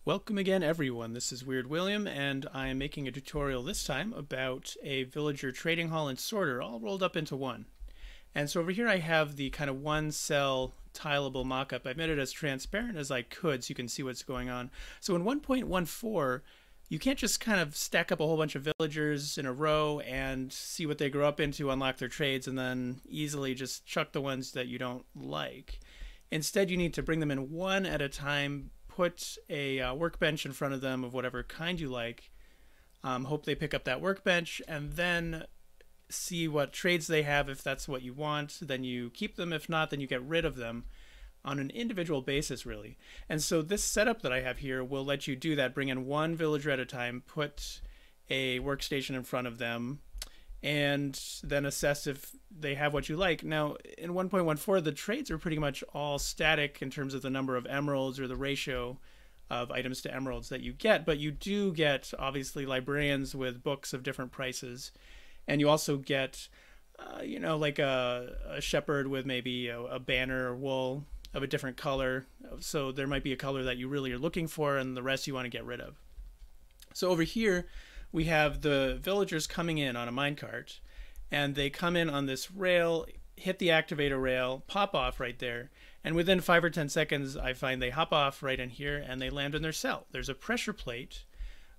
Welcome again, everyone. This is Weird William, and I am making a tutorial this time about a villager trading hall and sorter all rolled up into one. And so over here I have the kind of one cell tileable mockup. I've made it as transparent as I could so you can see what's going on. So in 1.14, you can't just kind of stack up a whole bunch of villagers in a row and see what they grow up into, unlock their trades, and then easily just chuck the ones that you don't like. Instead, you need to bring them in one at a time, put a workbench in front of them of whatever kind you like, hope they pick up that workbench, and then see what trades they have. If that's what you want, then you keep them. If not, then you get rid of them on an individual basis, really. And so this setup that I have here will let you do that. Bring in one villager at a time, put a workstation in front of them, and then assess if they have what you like. Now, in 1.14, the trades are pretty much all static in terms of the number of emeralds or the ratio of items to emeralds that you get, but you do get, obviously, librarians with books of different prices, and you also get, like a shepherd with maybe a banner or wool of a different color. So there might be a color that you really are looking for, and the rest you want to get rid of. So over here, we have the villagers coming in on a minecart, and they come in on this rail, hit the activator rail, pop off right there, and within 5 or 10 seconds I find they hop off right in here and they land in their cell. There's a pressure plate,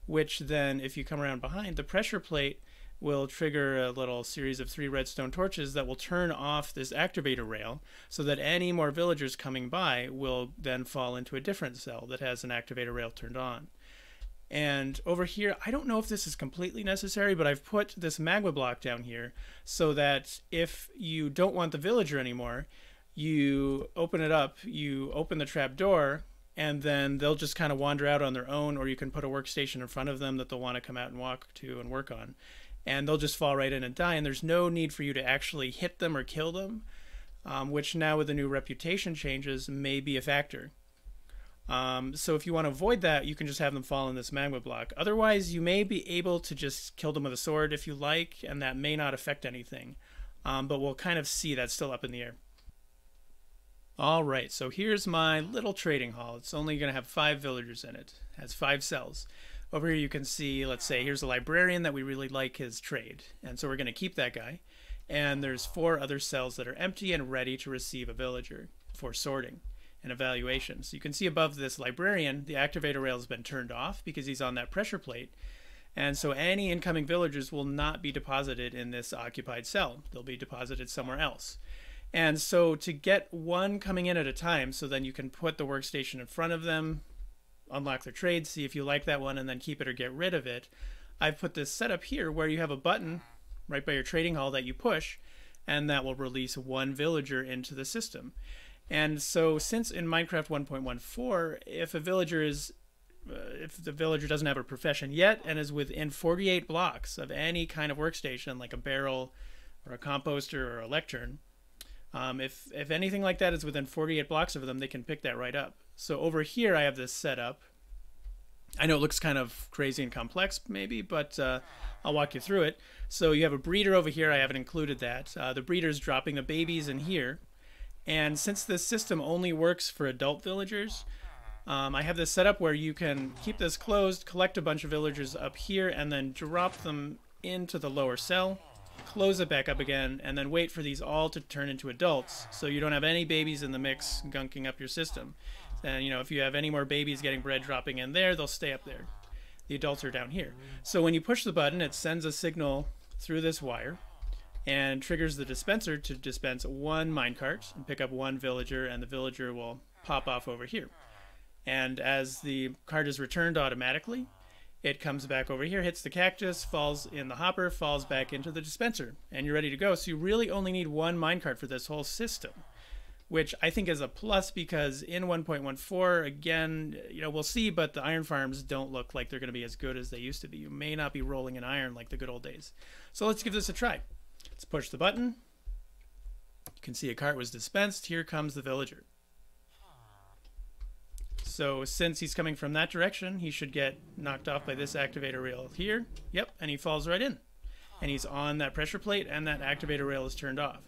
which then, if you come around behind, the pressure plate will trigger a little series of 3 redstone torches that will turn off this activator rail so that any more villagers coming by will then fall into a different cell that has an activator rail turned on. And over here, I don't know if this is completely necessary, but I've put this magma block down here so that if you don't want the villager anymore, you open it up, you open the trap door, and then they'll just kind of wander out on their own, or you can put a workstation in front of them that they'll want to come out and walk to and work on. And they'll just fall right in and die, and there's no need for you to actually hit them or kill them, which now with the new reputation changes may be a factor. So if you want to avoid that, you can just have them fall in this magma block. Otherwise, you may be able to just kill them with a sword if you like, and that may not affect anything. But we'll kind of see. That's still up in the air. Alright, so here's my little trading hall. It's only going to have 5 villagers in it. It has 5 cells. Over here you can see, let's say, here's a librarian that we really like his trade. And so we're going to keep that guy. And there's 4 other cells that are empty and ready to receive a villager for sorting and evaluation. So you can see above this librarian, the activator rail has been turned off because he's on that pressure plate. And so any incoming villagers will not be deposited in this occupied cell. They'll be deposited somewhere else. And so to get one coming in at a time, so then you can put the workstation in front of them, unlock their trade, see if you like that one, and then keep it or get rid of it, I've put this setup here where you have a button right by your trading hall that you push, and that will release one villager into the system. And so since in Minecraft 1.14, if the villager doesn't have a profession yet and is within 48 blocks of any kind of workstation, like a barrel or a composter or a lectern, if anything like that is within 48 blocks of them, they can pick that right up. So over here I have this set up. I know it looks kind of crazy and complex maybe, but I'll walk you through it. So you have a breeder over here. I haven't included that. The breeder's dropping the babies in here. And since this system only works for adult villagers, I have this set up where you can keep this closed, collect a bunch of villagers up here, and then drop them into the lower cell, close it back up again, and then wait for these all to turn into adults so you don't have any babies in the mix gunking up your system. And if you have any more babies getting bred dropping in there, they'll stay up there. The adults are down here. So when you push the button, it sends a signal through this wire and triggers the dispenser to dispense one minecart and pick up one villager, and the villager will pop off over here. And as the cart is returned automatically, it comes back over here, hits the cactus, falls in the hopper, falls back into the dispenser, and you're ready to go. So you really only need one minecart for this whole system, which I think is a plus because in 1.14, again, we'll see, but the iron farms don't look like they're going to be as good as they used to be. You may not be rolling in iron like the good old days. So let's give this a try. Let's push the button. You can see a cart was dispensed. Here comes the villager. So since he's coming from that direction, he should get knocked off by this activator rail here. Yep, and he falls right in. And he's on that pressure plate, and that activator rail is turned off.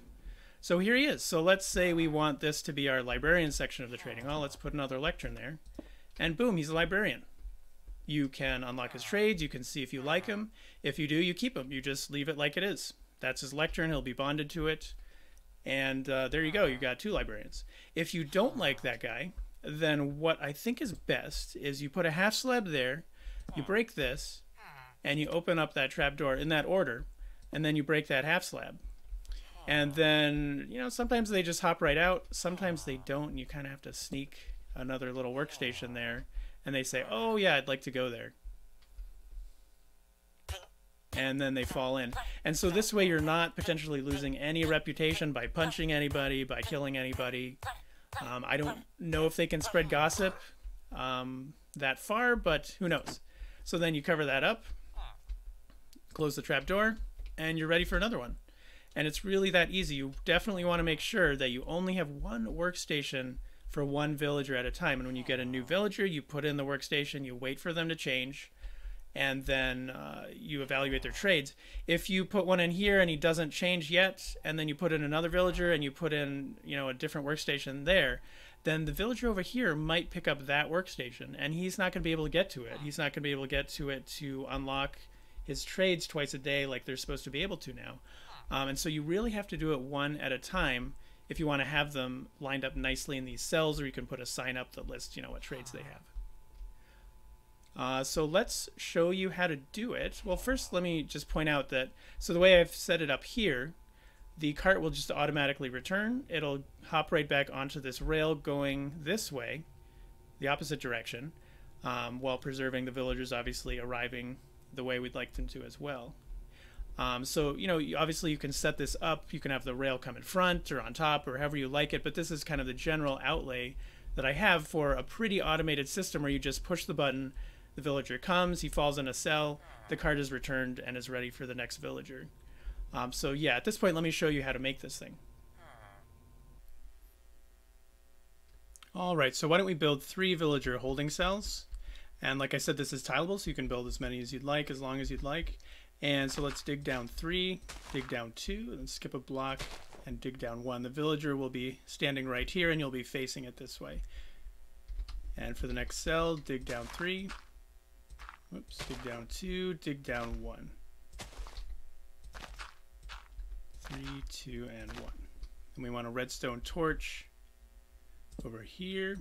So here he is. So let's say we want this to be our librarian section of the trading hall. Let's put another lectern there. and boom, he's a librarian. You can unlock his trades. You can see if you like him. If you do, you keep him. You just leave it like it is. That's his lectern. He'll be bonded to it. And there you go. You got 2 librarians. If you don't like that guy, then what I think is best is you put a half slab there, you break this, and you open up that trapdoor in that order, and then you break that half slab. And then, you know, sometimes they just hop right out. Sometimes they don't, and you kind of have to sneak another little workstation there. And they say, oh, yeah, I'd like to go there. And then they fall in. And so this way you're not potentially losing any reputation by punching anybody, by killing anybody. I don't know if they can spread gossip that far, but who knows. So then you cover that up, close the trap door, and you're ready for another one. And it's really that easy. You definitely want to make sure that you only have one workstation for one villager at a time. And when you get a new villager, you put in the workstation, you wait for them to change, and then you evaluate their trades. If you put one in here and he doesn't change yet, and then you put in another villager and you put in, you know, a different workstation there, then the villager over here might pick up that workstation, and he's not going to be able to get to it. He's not going to be able to get to it to unlock his trades twice a day like they're supposed to be able to now. And so you really have to do it one at a time if you want to have them lined up nicely in these cells, or you can put a sign up that lists, you know, what trades they have. So let's show you how to do it. Well, first let me just point out that, so the way I've set it up here, the cart will just automatically return. It'll hop right back onto this rail going this way, the opposite direction, while preserving the villagers obviously arriving the way we'd like them to as well. So, you know, obviously you can set this up. You can have the rail come in front or on top or however you like it, but this is kind of the general outlay that I have for a pretty automated system where you just push the button, the villager comes, he falls in a cell, the cart is returned and is ready for the next villager. So yeah, at this point, let me show you how to make this thing. All right, so why don't we build 3 villager holding cells? And like I said, this is tileable, so you can build as many as you'd like, as long as you'd like. And so let's dig down 3, dig down 2, and skip a block and dig down 1. The villager will be standing right here, and you'll be facing it this way. And for the next cell, dig down 3. Whoops, dig down 2, dig down 1. 3, 2, and 1. And we want a redstone torch over here,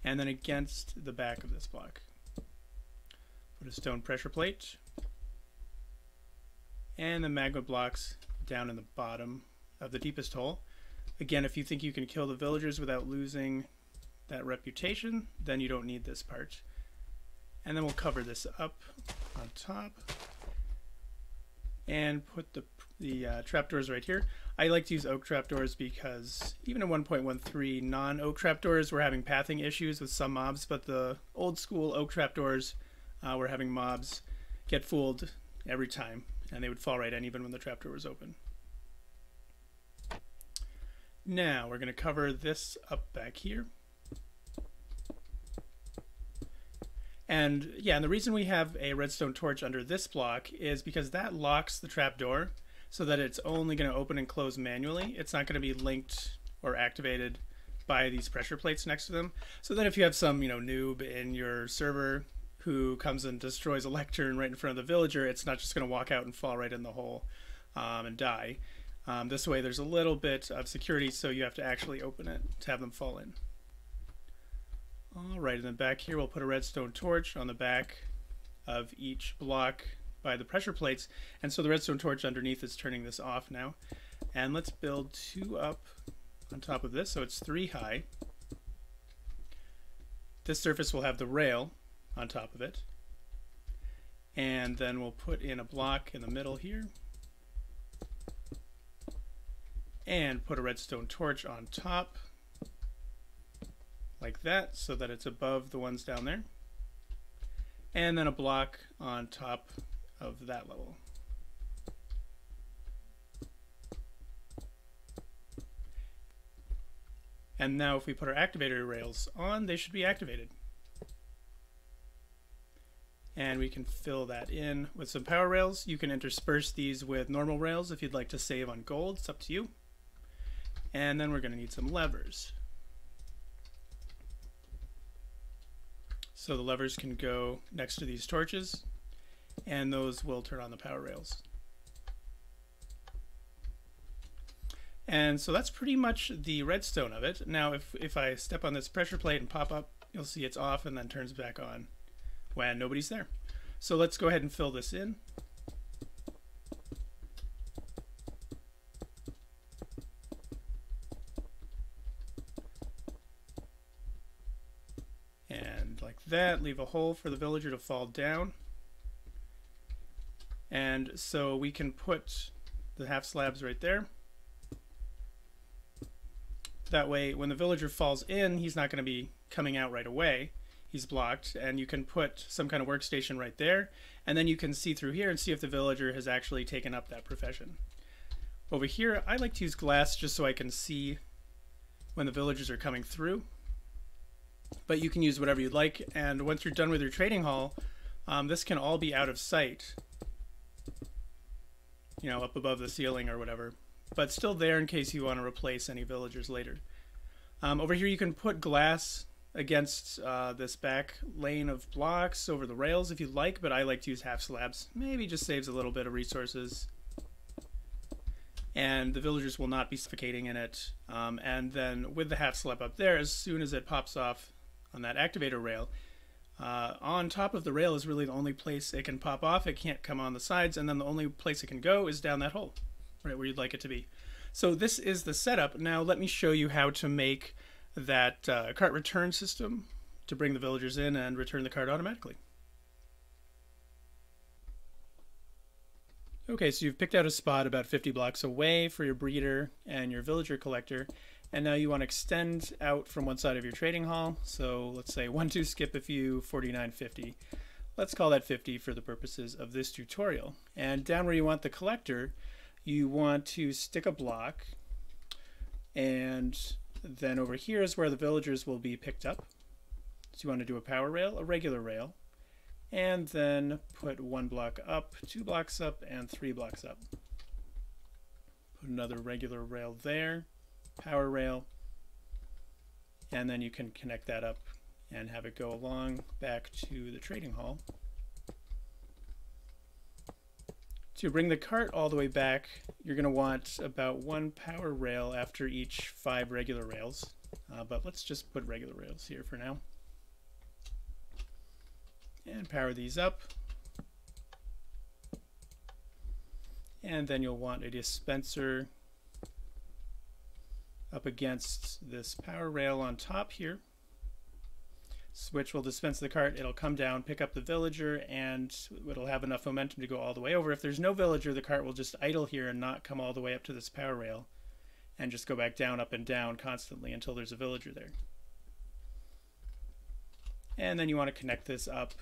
and then against the back of this block. Put a stone pressure plate, and the magma blocks down in the bottom of the deepest hole. Again, if you think you can kill the villagers without losing that reputation, then you don't need this part. And then we'll cover this up on top and put the trapdoors right here. I like to use oak trapdoors because even in 1.13, non-oak trapdoors were having pathing issues with some mobs, but the old school oak trapdoors were having mobs get fooled every time, and they would fall right in even when the trapdoor was open. Now we're going to cover this up back here. And yeah, and the reason we have a redstone torch under this block is because that locks the trapdoor so that it's only going to open and close manually. It's not going to be linked or activated by these pressure plates next to them. So then if you have some, you know, noob in your server who comes and destroys a lectern right in front of the villager, it's not just going to walk out and fall right in the hole and die. This way there's a little bit of security, so you have to actually open it to have them fall in. Alright, and then back here we'll put a redstone torch on the back of each block by the pressure plates, and so the redstone torch underneath is turning this off now. And let's build 2 up on top of this, so it's 3 high. This surface will have the rail on top of it, and then we'll put in a block in the middle here and put a redstone torch on top like that, so that it's above the ones down there, and then a block on top of that level. And now if we put our activator rails on, they should be activated. And we can fill that in with some power rails. You can intersperse these with normal rails if you'd like to save on gold. It's up to you. And then we're going to need some levers. So the levers can go next to these torches, and those will turn on the power rails. And so that's pretty much the redstone of it. Now if I step on this pressure plate and pop up, you'll see it's off and then turns back on when nobody's there. So let's go ahead and fill this in. And like that, leave a hole for the villager to fall down. And so we can put the half slabs right there. That way, when the villager falls in, he's not going to be coming out right away. He's blocked, and you can put some kind of workstation right there, and then you can see through here and see if the villager has actually taken up that profession. Over here, I like to use glass just so I can see when the villagers are coming through. But you can use whatever you'd like, and once you're done with your trading hall, this can all be out of sight. You know, up above the ceiling or whatever. But still there in case you want to replace any villagers later. Over here you can put glass against this back lane of blocks over the rails if you'd like, but I like to use half slabs. Maybe just saves a little bit of resources. And the villagers will not be suffocating in it. And then with the half slab up there, as soon as it pops off on that activator rail, on top of the rail is really the only place it can pop off. It can't come on the sides, and then the only place it can go is down that hole, right where you'd like it to be. So this is the setup. Now let me show you how to make that cart return system to bring the villagers in and return the cart automatically. Okay, so you've picked out a spot about 50 blocks away for your breeder and your villager collector, and now you want to extend out from one side of your trading hall. So let's say 1, 2, skip a few, 49, 50. Let's call that 50 for the purposes of this tutorial. And down where you want the collector, you want to stick a block, and then over here is where the villagers will be picked up. So you want to do a power rail, a regular rail, and then put 1 block up, 2 blocks up, and 3 blocks up. Put another regular rail there, power rail, and then you can connect that up and have it go along back to the trading hall. To bring the cart all the way back, you're going to want about 1 power rail after each 5 regular rails, but let's just put regular rails here for now. And power these up. And then you'll want a dispenser up against this power rail on top here. Switch will dispense the cart, it'll come down, pick up the villager, and it'll have enough momentum to go all the way over. If there's no villager, the cart will just idle here and not come all the way up to this power rail, and just go back down, up and down constantly until there's a villager there. And then you want to connect this up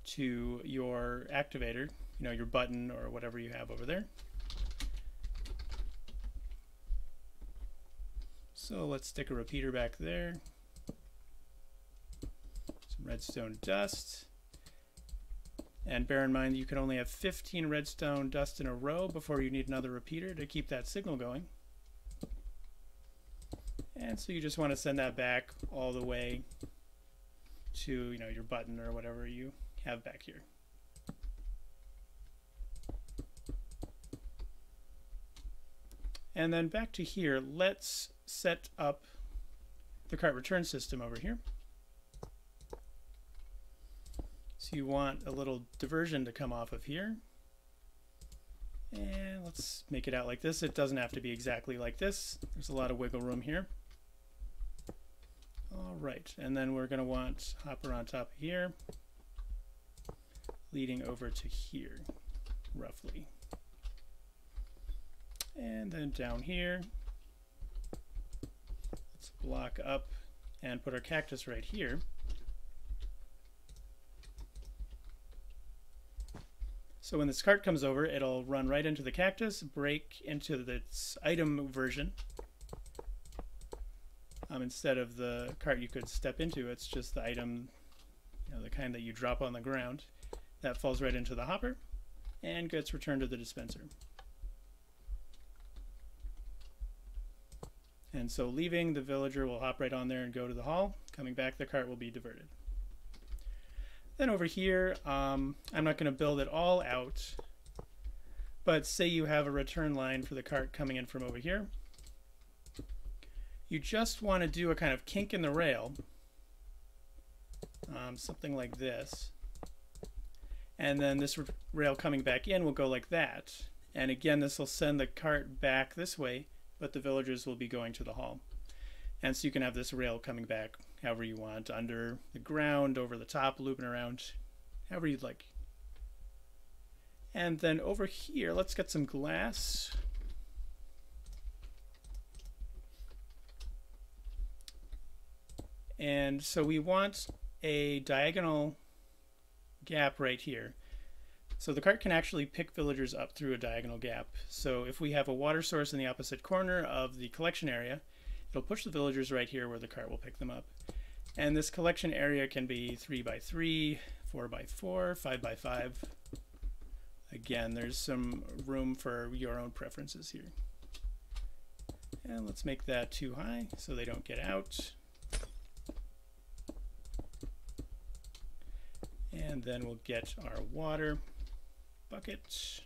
to your activator, you know, your button or whatever you have over there. So let's stick a repeater back there. Some redstone dust. And bear in mind you can only have 15 redstone dust in a row before you need another repeater to keep that signal going. And so you just want to send that back all the way to, you know, your button or whatever you have back here. And then back to here, let's set up the cart return system over here. So you want a little diversion to come off of here. And let's make it out like this. It doesn't have to be exactly like this. There's a lot of wiggle room here. All right, and then we're going to want hopper on top of here, leading over to here, roughly. And then down here, let's block up and put our cactus right here. So when this cart comes over, it'll run right into the cactus, break into its item version. Instead of the cart you could step into, it's just the item, you know, the kind that you drop on the ground. That falls right into the hopper and gets returned to the dispenser. And so leaving, the villager will hop right on there and go to the hall. Coming back, the cart will be diverted. Then over here, I'm not going to build it all out, but say you have a return line for the cart coming in from over here. You just want to do a kind of kink in the rail, something like this. And then this rail coming back in will go like that. And again, this will send the cart back this way, but the villagers will be going to the hall. And so you can have this rail coming back however you want, under the ground, over the top, looping around, however you'd like. And then over here, let's get some glass. And so we want a diagonal gap right here. So the cart can actually pick villagers up through a diagonal gap. So if we have a water source in the opposite corner of the collection area, it'll push the villagers right here where the cart will pick them up. And this collection area can be 3 by 3, 4 by 4, 5 by 5. Again, there's some room for your own preferences here. And let's make that too high so they don't get out. And then we'll get our water bucket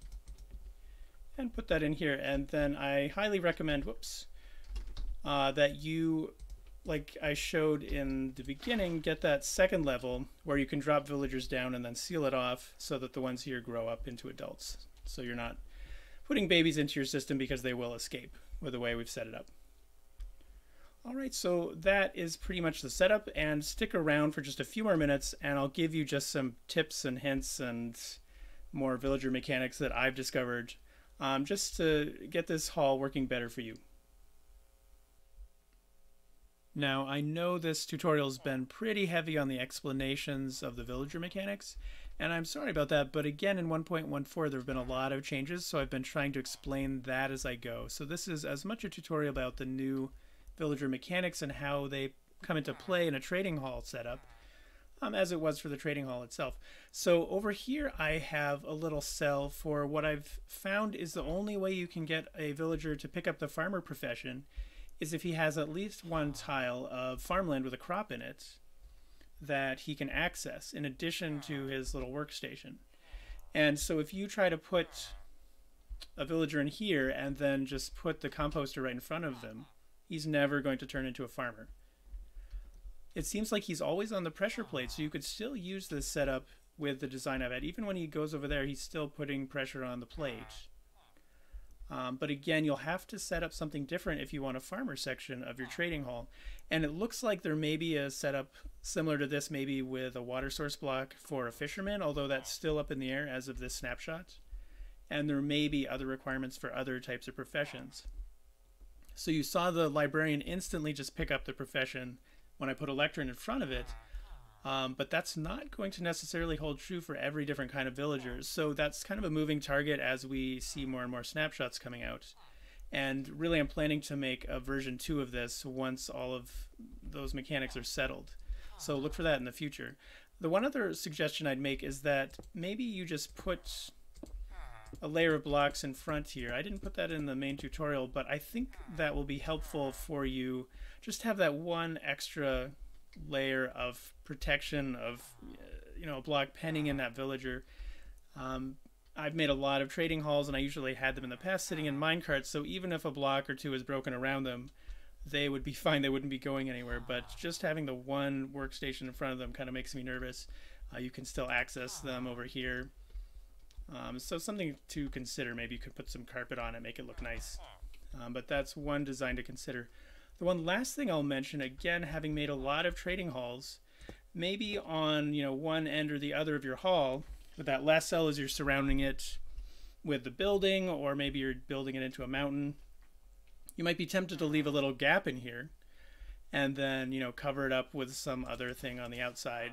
and put that in here. And then I highly recommend, that you, like I showed in the beginning, get that second level where you can drop villagers down and then seal it off so that the ones here grow up into adults. So you're not putting babies into your system because they will escape with the way we've set it up. All right, so that is pretty much the setup, and stick around for just a few more minutes and I'll give you just some tips and hints and more villager mechanics that I've discovered just to get this hall working better for you. Now, I know this tutorial's been pretty heavy on the explanations of the villager mechanics, and I'm sorry about that, but again in 1.14 there have been a lot of changes, so I've been trying to explain that as I go. So this is as much a tutorial about the new villager mechanics and how they come into play in a trading hall setup as it was for the trading hall itself. So over here I have a little cell for what I've found is the only way you can get a villager to pick up the farmer profession is if he has at least one tile of farmland with a crop in it that he can access in addition to his little workstation. And so if you try to put a villager in here and then just put the composter right in front of them, he's never going to turn into a farmer. It seems like he's always on the pressure plate, so you could still use this setup with the design I've had. Even when he goes over there, he's still putting pressure on the plate. But again, you'll have to set up something different if you want a farmer section of your trading hall. And it looks like there may be a setup similar to this, maybe with a water source block for a fisherman, although that's still up in the air as of this snapshot. And there may be other requirements for other types of professions. So you saw the librarian instantly just pick up the profession when I put a lectern in front of it, but that's not going to necessarily hold true for every different kind of villagers. So that's kind of a moving target as we see more and more snapshots coming out. And really I'm planning to make a version 2 of this once all of those mechanics are settled. So look for that in the future. The one other suggestion I'd make is that maybe you just put a layer of blocks in front here. I didn't put that in the main tutorial, but I think that will be helpful for you. Just have that one extra layer of protection of, a block penning in that villager. I've made a lot of trading halls, and I usually had them in the past sitting in minecarts, so even if a block or two is broken around them, they would be fine. They wouldn't be going anywhere. But just having the one workstation in front of them kind of makes me nervous. You can still access them over here. So something to consider. Maybe you could put some carpet on it, make it look nice. But that's one design to consider. The one last thing I'll mention, again, having made a lot of trading halls, maybe on one end or the other of your hall, with that last cell as you're surrounding it with the building, or maybe you're building it into a mountain, you might be tempted to leave a little gap in here and then cover it up with some other thing on the outside.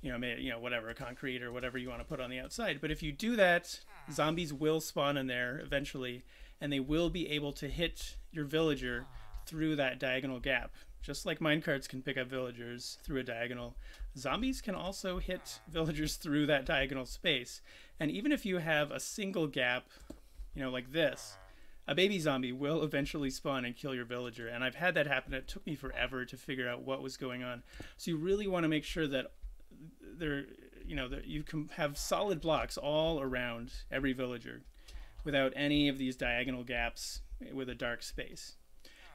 Whatever, concrete or whatever you want to put on the outside. But if you do that, zombies will spawn in there eventually, and they will be able to hit your villager through that diagonal gap. Just like minecarts can pick up villagers through a diagonal, zombies can also hit villagers through that diagonal space. And even if you have a single gap, like this, a baby zombie will eventually spawn and kill your villager. And I've had that happen. It took me forever to figure out what was going on. So you really want to make sure that they're, you can have solid blocks all around every villager without any of these diagonal gaps with a dark space.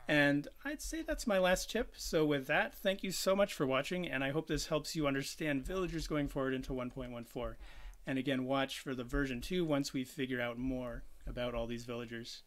And I'd say that's my last tip. So with that, thank you so much for watching, and I hope this helps you understand villagers going forward into 1.14. And again, watch for the version 2 once we figure out more about all these villagers.